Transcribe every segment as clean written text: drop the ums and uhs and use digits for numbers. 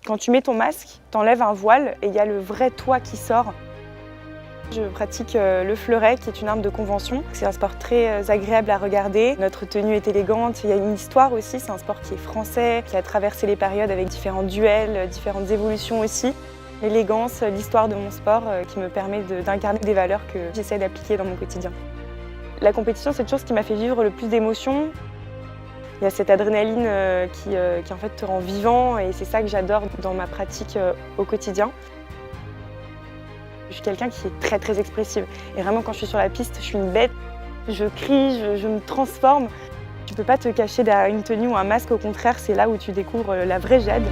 Quand tu mets ton masque, t'enlèves un voile et il y a le vrai toi qui sort. Je pratique le fleuret, qui est une arme de convention. C'est un sport très agréable à regarder. Notre tenue est élégante, il y a une histoire aussi. C'est un sport qui est français, qui a traversé les périodes avec différents duels, différentes évolutions aussi. L'élégance, l'histoire de mon sport qui me permet d'incarner des valeurs que j'essaie d'appliquer dans mon quotidien. La compétition, c'est une chose qui m'a fait vivre le plus d'émotions. Il y a cette adrénaline qui en fait te rend vivant et c'est ça que j'adore dans ma pratique au quotidien. Je suis quelqu'un qui est très expressive et vraiment quand je suis sur la piste, je suis une bête. Je crie, je me transforme. Tu peux pas te cacher derrière une tenue ou un masque, au contraire, c'est là où tu découvres la vraie Jade.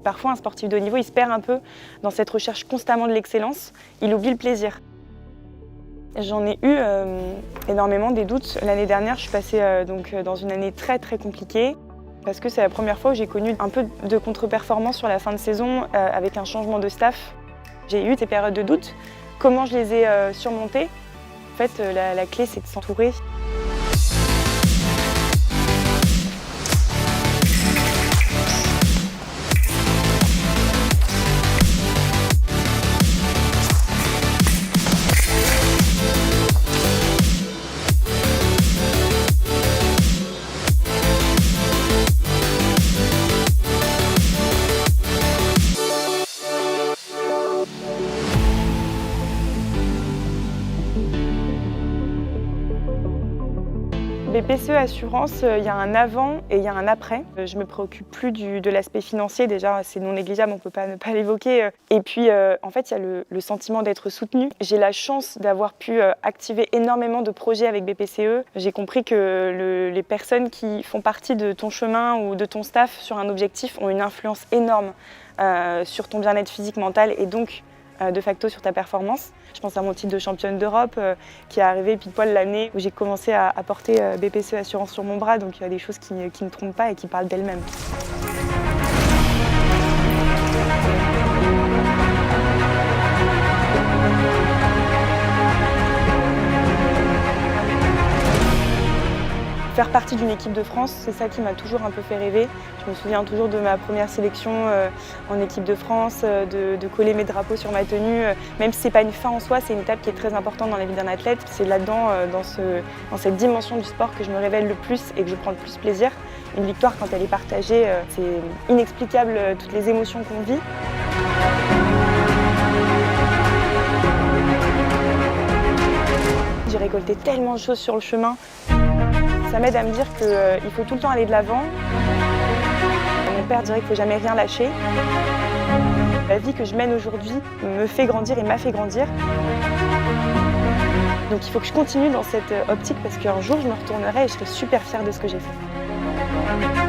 Parfois, un sportif de haut niveau, il se perd un peu dans cette recherche constamment de l'excellence. Il oublie le plaisir. J'en ai eu énormément des doutes. L'année dernière, je suis passée dans une année très compliquée parce que c'est la première fois où j'ai connu un peu de contre-performance sur la fin de saison avec un changement de staff. J'ai eu des périodes de doute. Comment je les ai surmontées? En fait, la clé, c'est de s'entourer. BPCE Assurance, il y a un avant et il y a un après. Je me préoccupe plus de l'aspect financier, déjà c'est non négligeable, on ne peut pas ne pas l'évoquer. Et puis en fait il y a le sentiment d'être soutenu. J'ai la chance d'avoir pu activer énormément de projets avec BPCE. J'ai compris que les personnes qui font partie de ton chemin ou de ton staff sur un objectif ont une influence énorme sur ton bien-être physique, mental et donc de facto sur ta performance. Je pense à mon titre de championne d'Europe qui est arrivé pile poil l'année où j'ai commencé à porter BPCE Assurance sur mon bras, donc il y a des choses qui ne trompent pas et qui parlent d'elles-mêmes. Faire partie d'une équipe de France, c'est ça qui m'a toujours un peu fait rêver. Je me souviens toujours de ma première sélection en équipe de France, de coller mes drapeaux sur ma tenue. Même si ce n'est pas une fin en soi, c'est une étape qui est très importante dans la vie d'un athlète. C'est là-dedans, dans cette dimension du sport que je me révèle le plus et que je prends le plus plaisir. Une victoire, quand elle est partagée, c'est inexplicable toutes les émotions qu'on vit. J'ai récolté tellement de choses sur le chemin. Ça m'aide à me dire qu'il faut tout le temps aller de l'avant. Mon père dirait qu'il ne faut jamais rien lâcher. La vie que je mène aujourd'hui me fait grandir et m'a fait grandir. Donc il faut que je continue dans cette optique parce qu'un jour je me retournerai et je serai super fière de ce que j'ai fait.